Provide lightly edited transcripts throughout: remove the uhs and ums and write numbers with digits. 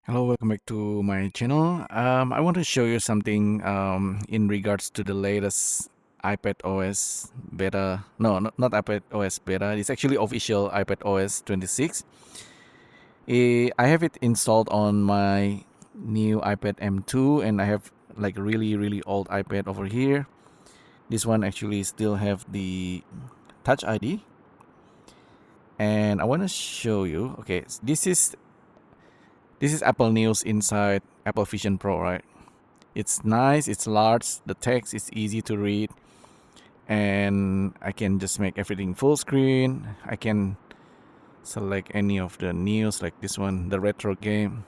Hello, welcome back to my channel. I want to show you something in regards to the latest iPadOS beta. No, not iPadOS beta. It's actually official iPadOS 26. I have it installed on my new iPad M2, and I have like a really old iPad over here. This one actually still have the Touch ID, and I want to show you. Okay, this is Apple News inside Apple Vision Pro, right? It's nice, it's large, the text is easy to read, and I can just make everything full screen. I can select any of the news like this one, the retro game,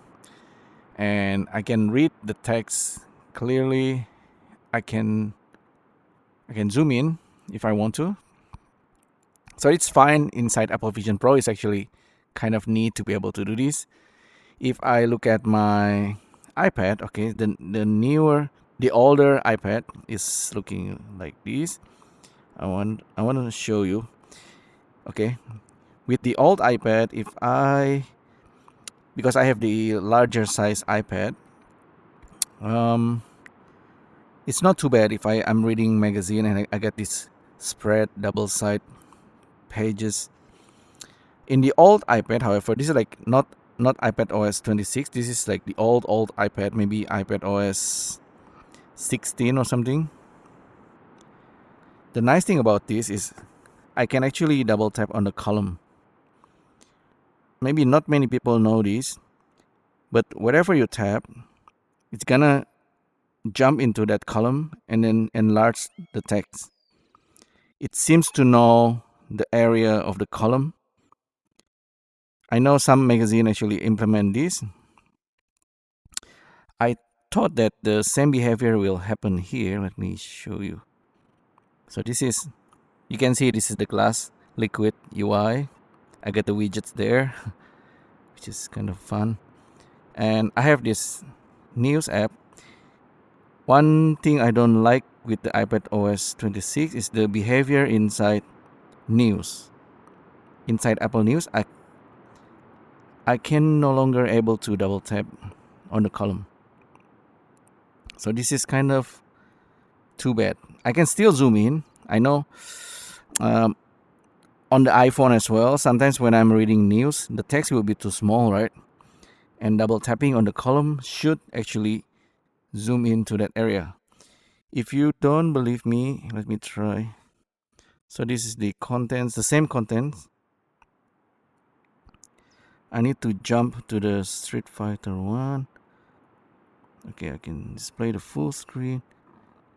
and I can read the text clearly. I can zoom in if I want to. So it's fine inside Apple Vision Pro. It's actually kind of neat to be able to do this. If I look at my iPad, okay, the older iPad is looking like this. I want to show you. Okay, with the old iPad, because I have the larger size iPad, um, it's not too bad if I'm reading magazine and I get this spread double side pages. In the old iPad, however, this is like not iPad OS 26. This is like the old iPad, maybe iPad OS 16 or something. The nice thing about this is I can actually double tap on the column. Maybe not many people know this, but wherever you tap, it's gonna jump into that column and then enlarge the text. It seems to know the area of the column. I know some magazine actually implement this. I thought that the same behavior will happen here. Let me show you. So you can see this is the glass liquid UI. I got the widgets there, which is kind of fun. And I have this news app. One thing I don't like with the iPad OS 26 is the behavior inside news. Inside Apple News, I can no longer able to double tap on the column. So this is kind of too bad. I can still zoom in. I know um, on the iPhone as well. Sometimes when I'm reading news, the text will be too small, right? And double tapping on the column should actually zoom into that area. If you don't believe me, let me try. So this is the contents, the same contents. I need to jump to the Street Fighter 1. Okay, I can display the full screen.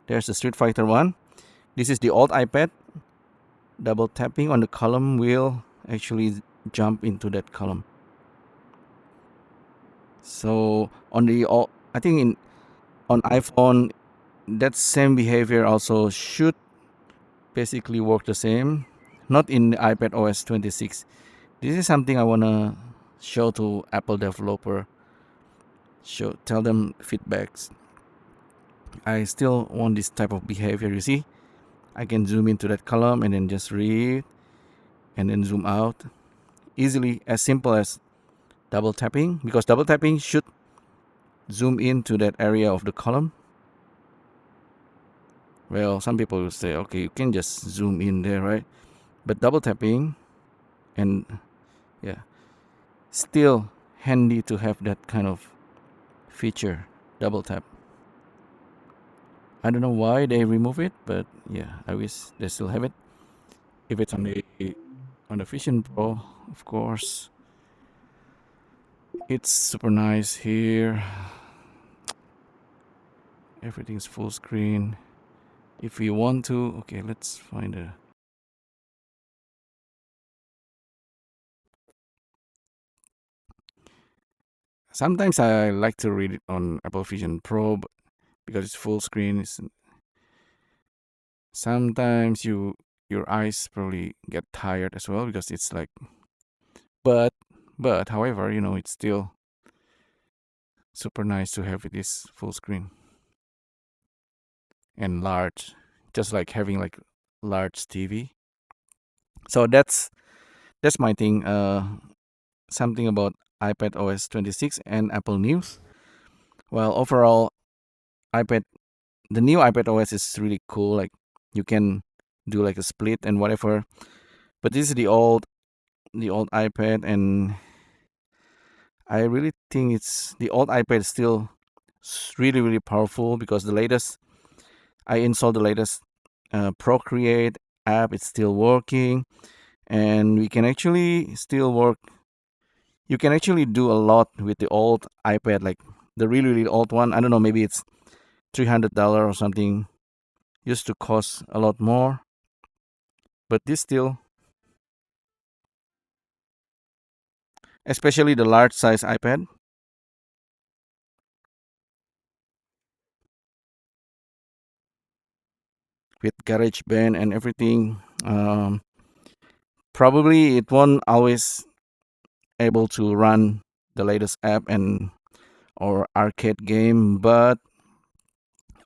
There's the Street Fighter 1. This is the old iPad. Double tapping on the column will actually jump into that column. So I think on iPhone, that same behavior also should basically work the same. Not in the iPad OS 26. This is something I wanna show to Apple developer. Tell them feedbacks. I still want this type of behavior. You see, I can zoom into that column and then just read, and then zoom out easily, as simple as double tapping, because double tapping should zoom into that area of the column. Well, some people will say, okay, you can just zoom in there, right? But double tapping, and yeah, still handy to have that kind of feature, double tap. I don't know why they remove it, but yeah, I wish they still have it. If it's on the Vision Pro, of course, it's super nice here. Everything's full screen. If you want to, okay, let's find a. Sometimes I like to read it on Apple Vision Pro because it's full screen. Sometimes your eyes probably get tired as well because it's like, but however, it's still super nice to have this full screen and large, just like having like large TV. So that's my thing. Something about iPadOS 26 and Apple News. Well, overall, iPad the new iPadOS is really cool. Like you can do like a split and whatever. But this is the old iPad, and I really think it's the old iPad is still really really powerful because the latest I installed the latest Procreate app. It's still working, and we can actually still work. You can actually do a lot with the old iPad, like the really really old one. I don't know, maybe it's $300 or something. Used to cost a lot more, but this still, especially the large size iPad with GarageBand and everything. Probably it won't always able to run the latest app and or arcade game, but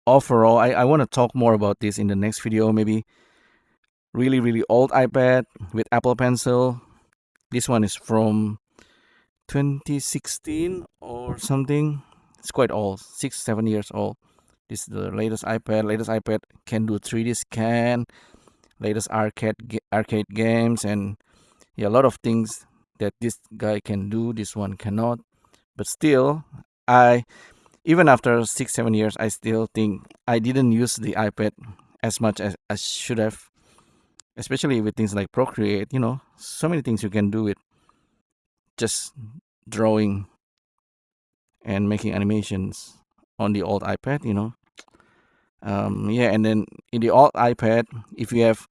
overall, I want to talk more about this in the next video. Maybe really really old iPad with Apple Pencil. This one is from 2016 or something. It's quite old, 6 7 years old. This is the latest iPad. Latest iPad can do 3D scan, latest arcade games, and yeah, a lot of things that this guy can do. This one cannot. But still, I even after 6 7 years, I still think I didn't use the iPad as much as I should have. Especially with things like Procreate, so many things you can do with just drawing and making animations on the old iPad. Yeah, and then in the old iPad, if you have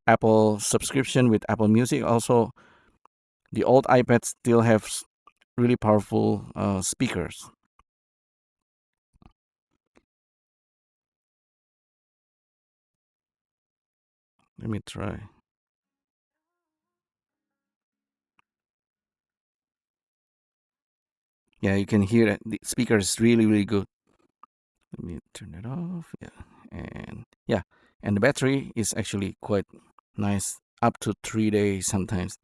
Apple subscription with Apple Music, also the old iPad still have really powerful speakers. Let me try. Yeah, you can hear that the speaker is really really good. Let me turn it off. Yeah, and the battery is actually quite nice, up to 3 days sometimes.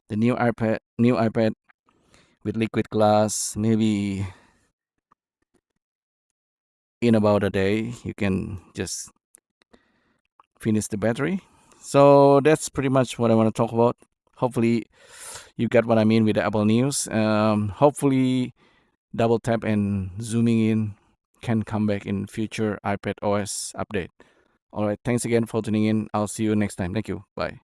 The new iPad with liquid glass, maybe in about a day you can just finish the battery. So that's pretty much what I want to talk about. Hopefully you get what I mean with the Apple News. Hopefully double tap and zooming in can come back in future iPad OS update. All right, thanks again for tuning in. I'll see you next time. Thank you. Bye.